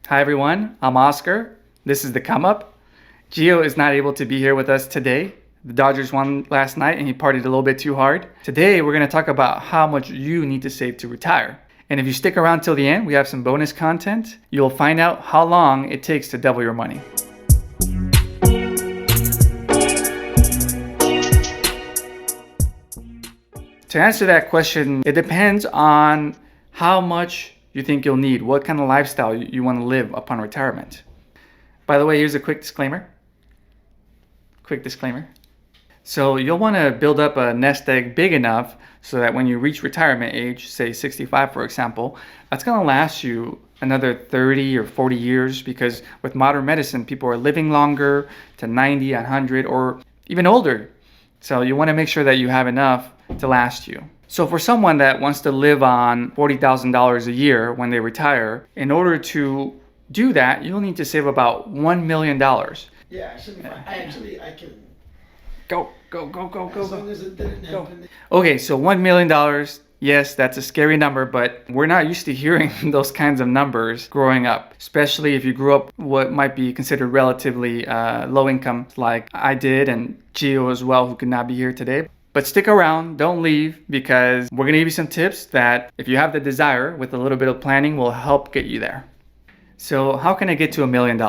Hi everyone, I'm Oscar. This is The Come Up. Gio is not able to be here with us today. The Dodgers won last night and he partied a little bit too hard. Today we're going to talk about how much you need to save to retire. And if you stick around till the end, we have some bonus content. You'll find out how long it takes to double your money. To answer that question, it depends on how much you think you'll need, what kind of lifestyle you want to live upon retirement. By the way, here's a quick disclaimer. So you'll want to build up a nest egg big enough so that when you reach retirement age, say 65 for example, that's going to last you another 30 or 40 years, because with modern medicine, people are living longer to 90, 100, or even older. So you want to make sure that you have enough to last you. So for someone that wants to live on $40,000 a year when they retire, in order to do that, you'll need to save about $1 million. Yeah, I should be fine. I can. Go. As long as it didn't happen. Okay, so $1 million, yes, that's a scary number, but we're not used to hearing those kinds of numbers growing up, especially if you grew up what might be considered relatively low income, like I did, and Gio as well, who could not be here today. But stick around, don't leave, because we're going to give you some tips that, if you have the desire, with a little bit of planning, will help get you there. So how can I get to $1 million?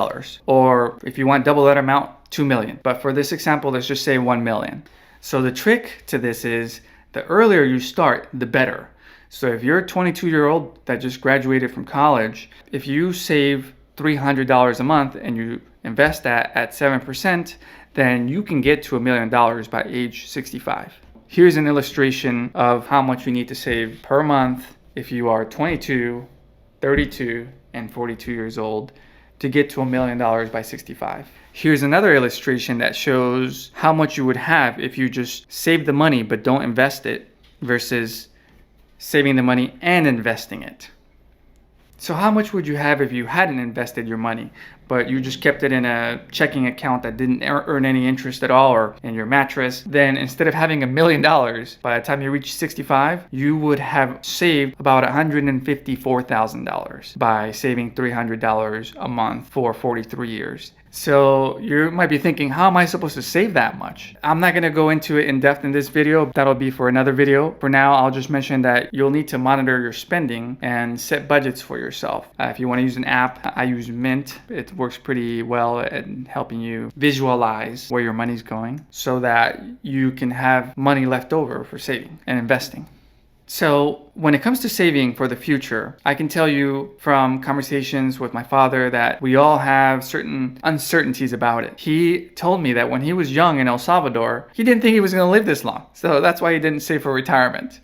Or if you want double that amount, 2 million. But for this example, let's just say 1 million. So the trick to this is, the earlier you start, the better. So if you're a 22-year-old that just graduated from college, if you save $300 a month and you invest that at 7%, then you can get to $1 million by age 65. Here's an illustration of how much you need to save per month if you are 22, 32, and 42 years old to get to $1 million by 65. Here's another illustration that shows how much you would have if you just save the money but don't invest it, versus saving the money and investing it. So how much would you have if you hadn't invested your money, but you just kept it in a checking account that didn't earn any interest at all, or in your mattress? Then instead of having $1 million, by the time you reach 65, you would have saved about $154,000 by saving $300 a month for 43 years. So you might be thinking, how am I supposed to save that much? I'm not going to go into it in depth in this video. That'll be for another video. For now, I'll just mention that you'll need to monitor your spending and set budgets for yourself. If you want to use an app, I use Mint. It works pretty well at helping you visualize where your money's going so that you can have money left over for saving and investing. So when it comes to saving for the future, I can tell you from conversations with my father that we all have certain uncertainties about it. He told me that when he was young in El Salvador, he didn't think he was going to live this long. So that's why he didn't save for retirement.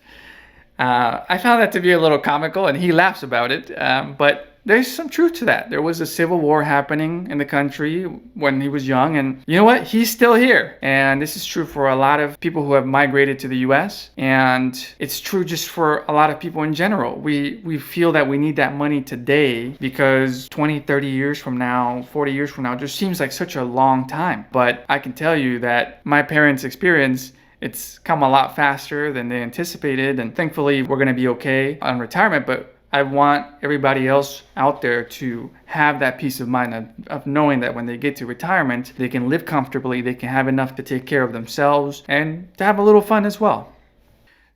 I found that to be a little comical, and he laughs about it. But there's some truth to that. There was a civil war happening in the country when he was young, and you know what? He's still here. And this is true for a lot of people who have migrated to the US, and it's true just for a lot of people in general. We feel that we need that money today because 20, 30 years from now, 40 years from now, just seems like such a long time. But I can tell you that my parents' experience, it's come a lot faster than they anticipated, and thankfully we're going to be okay on retirement. But I want everybody else out there to have that peace of mind of knowing that when they get to retirement, they can live comfortably, they can have enough to take care of themselves and to have a little fun as well.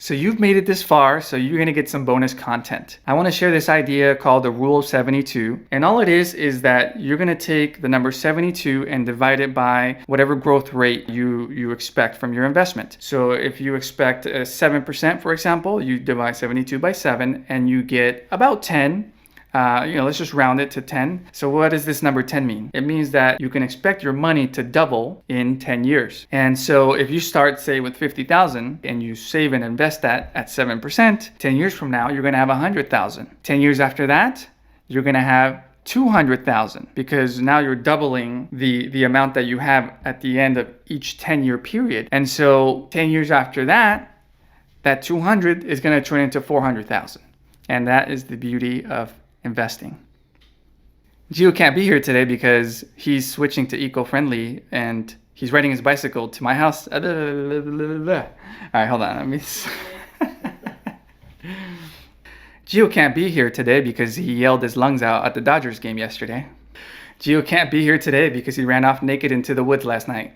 So you've made it this far, so you're going to get some bonus content. I want to share this idea called the Rule of 72. And all it is that you're going to take the number 72 and divide it by whatever growth rate you expect from your investment. So if you expect 7%, for example, you divide 72 by 7 and you get about 10. Let's just round it to 10. So what does this number 10 mean? It means that you can expect your money to double in 10 years. And so if you start, say, with 50,000 and you save and invest that at 7%, 10 years from now, you're going to have 100,000. 10 years after that, you're going to have 200,000, because now you're doubling the amount that you have at the end of each 10-year period. And so 10 years after that, that 200 is going to turn into 400,000. And that is the beauty of investing. Gio can't be here today because he's switching to eco-friendly and he's riding his bicycle to my house. All right, hold on. Gio can't be here today because he yelled his lungs out at the Dodgers game yesterday. Gio can't be here today because he ran off naked into the woods last night.